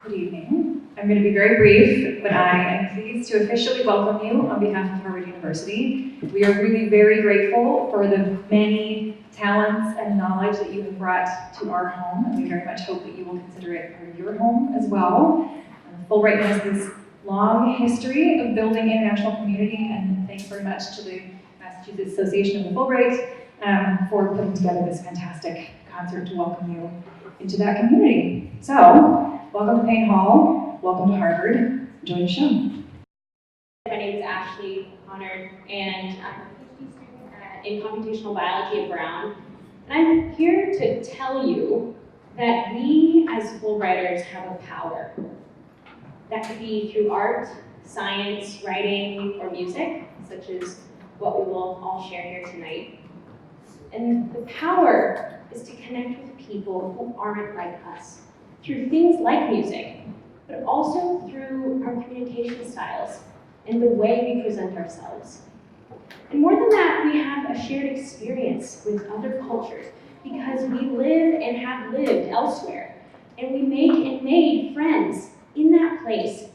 Good evening. I'm going to be very brief, but I am pleased to officially welcome you on behalf of Harvard University. We are really very grateful for the many talents and knowledge that you have brought to our home, and we very much hope that you will consider it part of your home as well. Fulbright has this long history of building international community, and thanks very much to the Massachusetts Association of the Fulbright for putting together this fantastic concert to welcome you into that community. So, welcome to Payne Hall, welcome to Harvard, enjoy the show. My name is Ashley Connard, and I'm a PhD student in computational biology at Brown. And I'm here to tell you that we as Fulbrighters have a power. That could be through art, science, writing, or music, such as what we will all share here tonight. And the power is to connect with people who aren't like us, through things like music, but also through our communication styles and the way we present ourselves. And more than that, we have a shared experience with other cultures because we live and have lived elsewhere, and we make and made friends in that place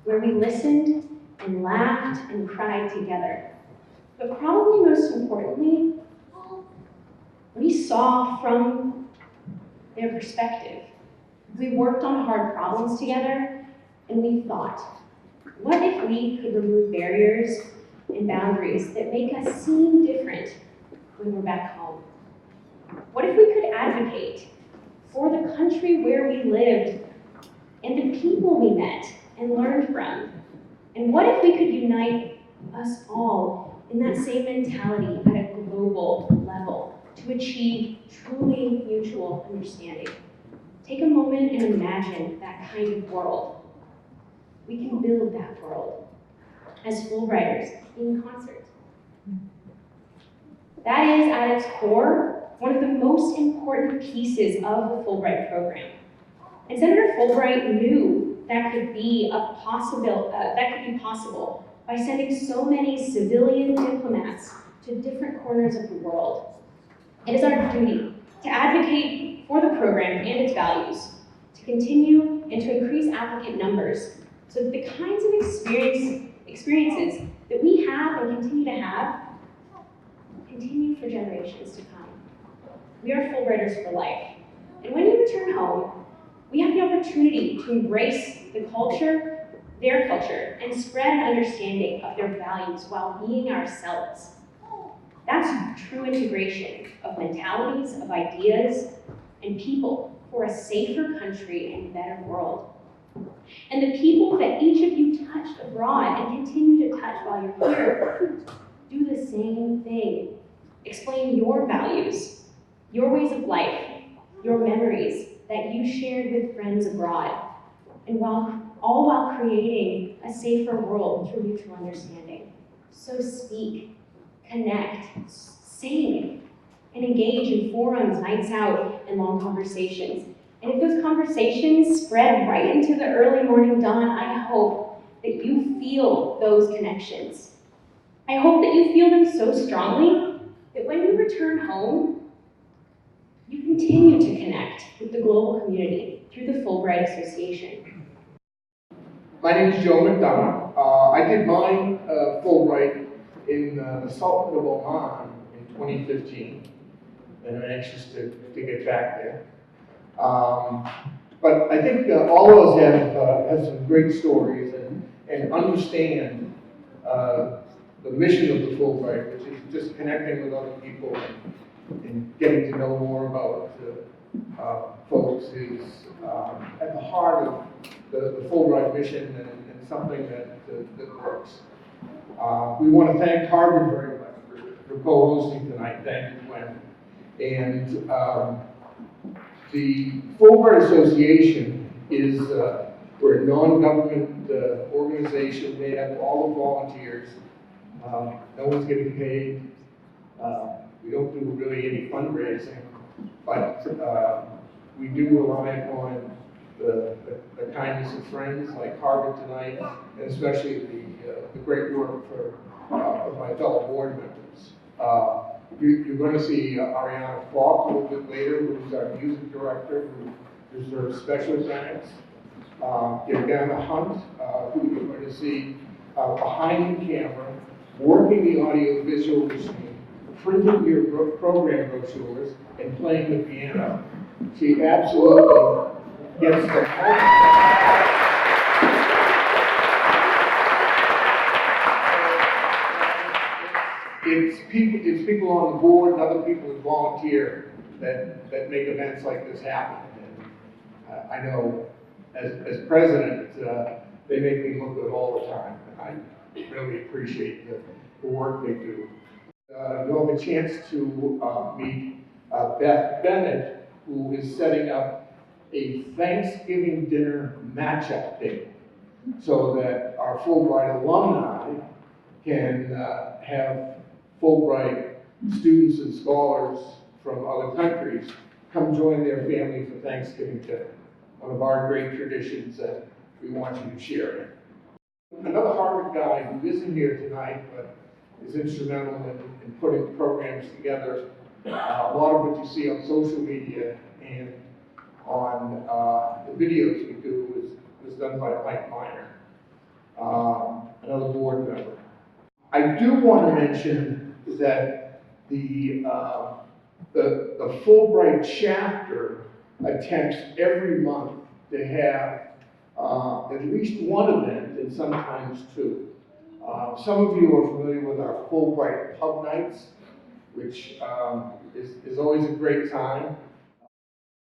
where we listened and laughed and cried together. But probably most importantly, we saw from their perspective. We worked on hard problems together, and we thought, what if we could remove barriers and boundaries that make us seem different when we're back home? What if we could advocate for the country where we lived and the people we met and learned from? And what if we could unite us all in that same mentality at a global level to achieve truly mutual understanding? Take a moment and imagine that kind of world. We can build that world as Fulbrighters in concert. That is, at its core, one of the most important pieces of the Fulbright program. And Senator Fulbright knew that could be possible by sending so many civilian diplomats to different corners of the world. It is our duty to advocate for the program and its values, to continue and to increase applicant numbers so that the kinds of experiences that we have and continue to have continue for generations to come. We are Fulbrighters for life. And when you return home, we have the opportunity to embrace the culture, their culture, and spread an understanding of their values while being ourselves. That's true integration of mentalities, of ideas, and people for a safer country and better world. And the people that each of you touched abroad and continue to touch while you're here, do the same thing. Explain your values, your ways of life, your memories that you shared with friends abroad, and all while creating a safer world through mutual understanding. So speak, connect, sing, and engage in forums, nights out, and long conversations. And if those conversations spread right into the early morning dawn, I hope that you feel those connections. I hope that you feel them so strongly that when you return home, you continue to connect with the global community through the Fulbright Association. My name is Joe McDonough. I did mine Fulbright in the Sultanate of Oman in 2015, and I'm anxious to get back there. But I think all of us have some great stories and understand the mission of the Fulbright, which is just connecting with other people and getting to know more about folks is at the heart of the Fulbright mission and something that works. We want to thank Harvard very much for co-hosting tonight. Thank you, Gwen. And the Fulbright Association is we're a non-government organization. They have all the volunteers. No one's getting paid. We don't do really any fundraising, but we do rely on the kindness of friends like Harvard tonight, and especially the great work of my fellow board members. You're going to see Ariana Falk a little bit later, who's our music director, who deserves special thanks. Gavin Hunt, who you're going to see behind the camera, working the audio-visual machine, printing your program brochures, and playing the piano. She absolutely gets the it's people on the board and other people who volunteer that make events like this happen. And I know as president, they make me look good all the time, and I really appreciate the work they do. You'll have a chance to meet Beth Bennett, who is setting up a Thanksgiving dinner matchup table so that our Fulbright alumni can have Fulbright students and scholars from other countries come join their family for Thanksgiving dinner. One of our great traditions that we want you to share. Another Harvard guy who isn't here tonight, but is instrumental in putting programs together. A lot of what you see on social media and on the videos we do was done by Mike Miner, another board member. I do want to mention that the Fulbright chapter attempts every month to have at least one event and sometimes two. Some of you are familiar with our Fulbright Pub Nights, which is always a great time.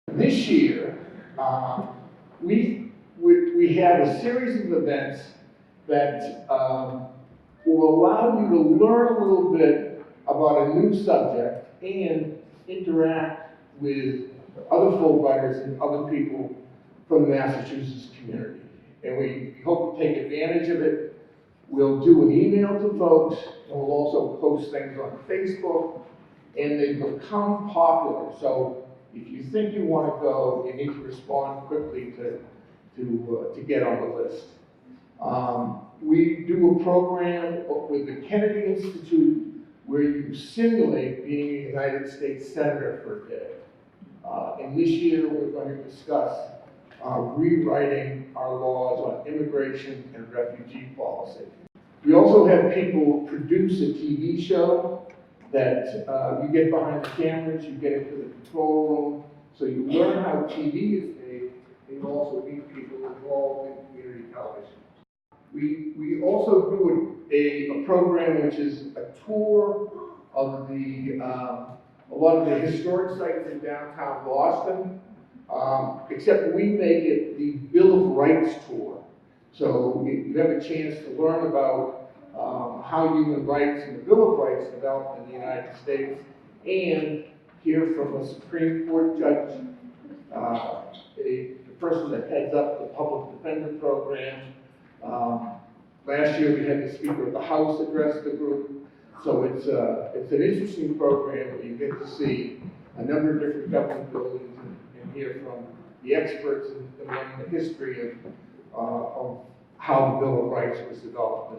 This year, we have a series of events that will allow you to learn a little bit about a new subject and interact with other Fulbrighters and other people from the Massachusetts community. And we hope to take advantage of it. We'll do an email to folks, and we'll also post things on Facebook, and they become popular. So if you think you want to go, you need to respond quickly to get on the list. We do a program with the Kennedy Institute where you simulate being a United States Senator for a day. And this year we're going to discuss rewriting our laws on immigration and refugee policy. We also have people produce a TV show that you get behind the cameras, you get into the control room, so you learn how TV is made, and you also meet people involved in community television. We also do a program which is a tour of a lot of the historic sites in downtown Boston, except we make it the Bill of Rights tour. So you have a chance to learn about how human rights and the Bill of Rights developed in the United States, and hear from a Supreme Court judge, the person that heads up the public defender program. Last year we had the Speaker of the House address the group, so it's an interesting program where you get to see a number of different government buildings and hear from the experts and learn the history of how the Bill of Rights was developed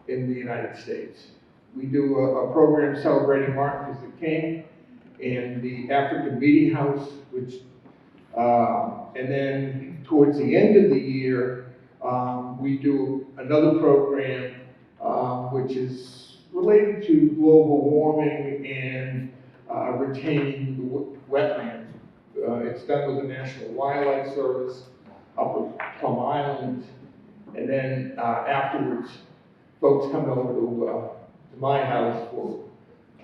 in the United States. We do a program celebrating Martin Luther King and the African Meeting House, which, and then towards the end of the year, we do another program which is related to global warming and retaining the wetlands. It's done with the National Wildlife Service up at Plum Island, and then afterwards, folks come over to my house for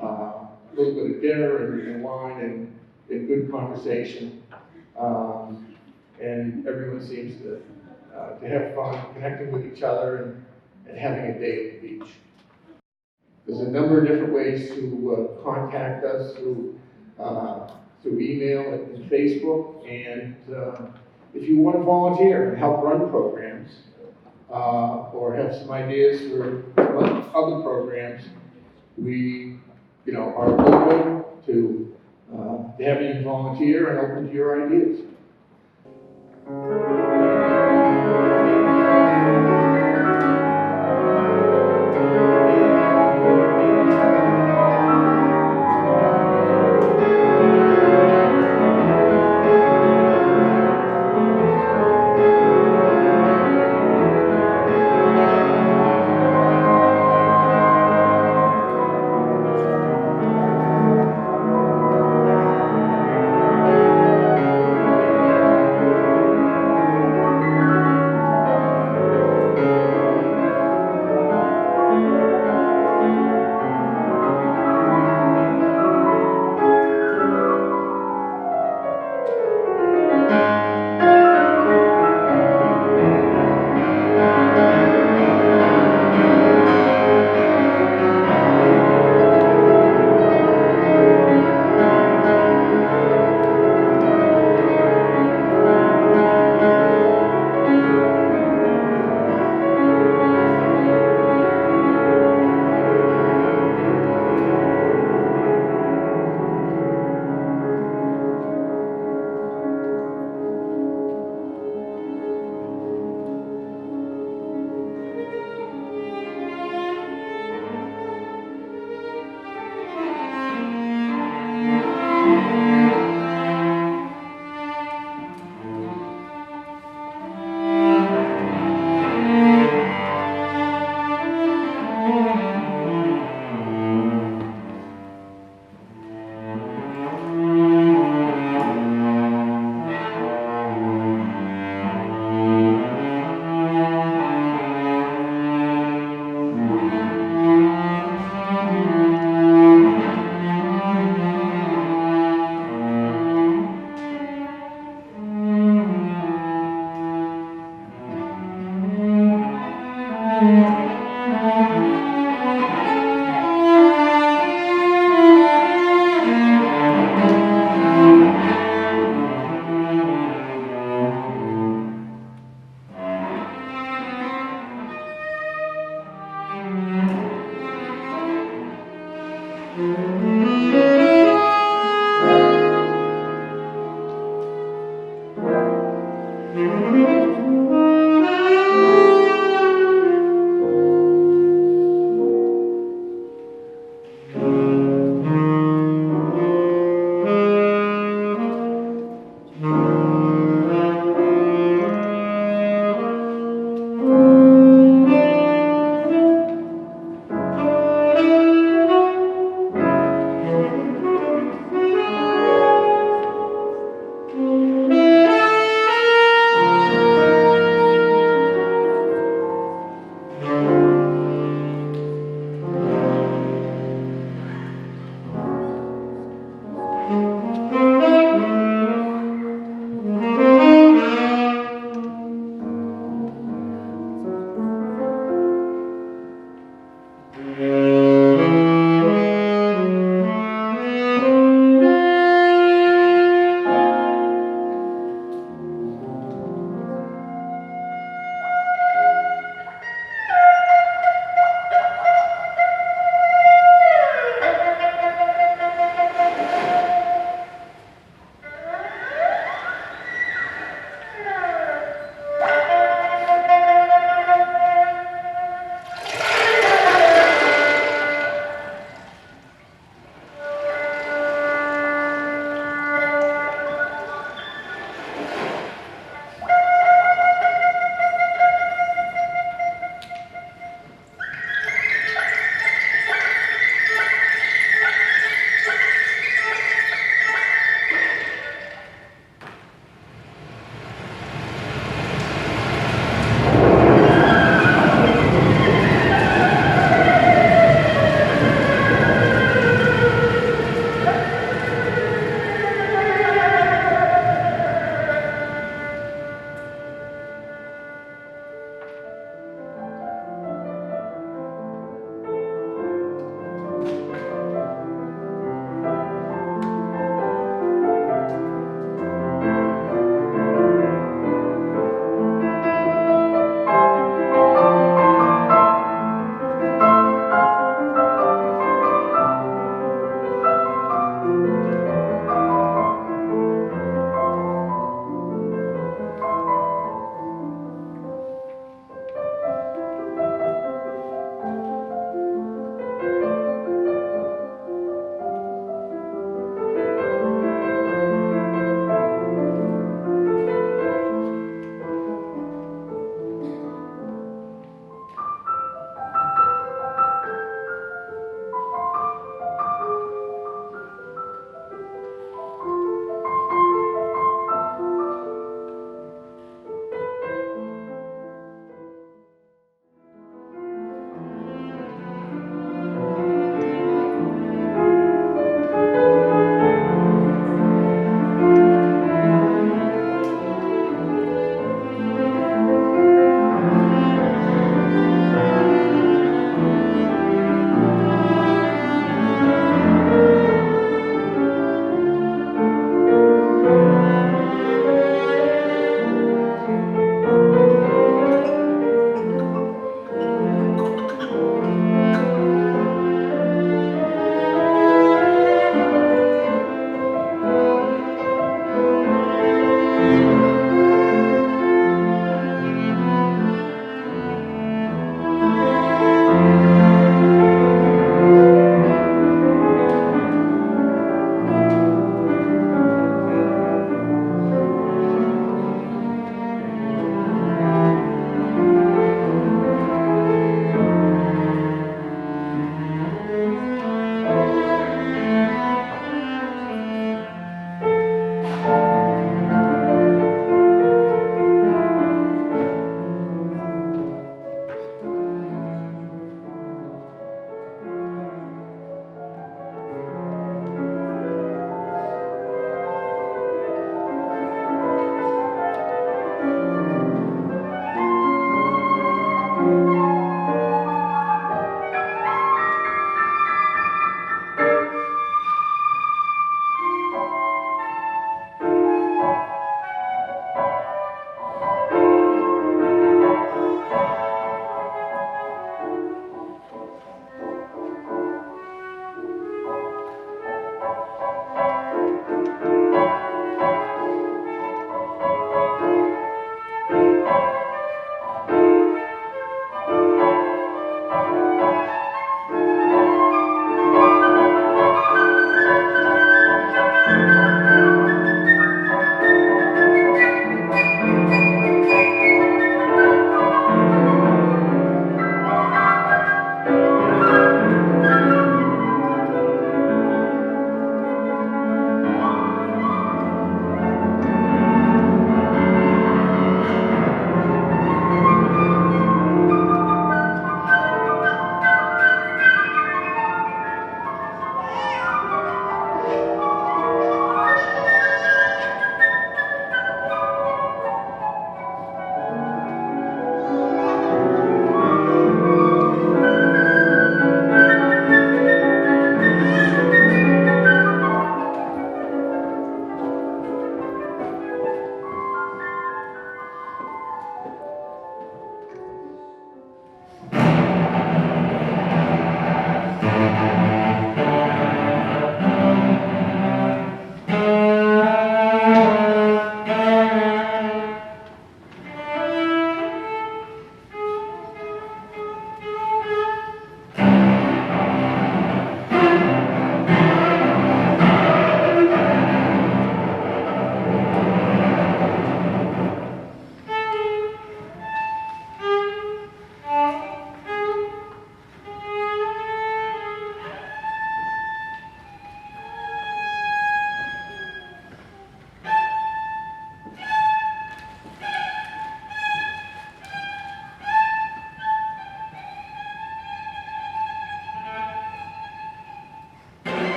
a little bit of dinner and wine and good conversation, and everyone seems to have fun connecting with each other and having a day at the beach. There's a number of different ways to contact us through email and Facebook, and if you want to volunteer and help run programs, or have some ideas for other programs, we are open to having you volunteer and open to your ideas. Thank you.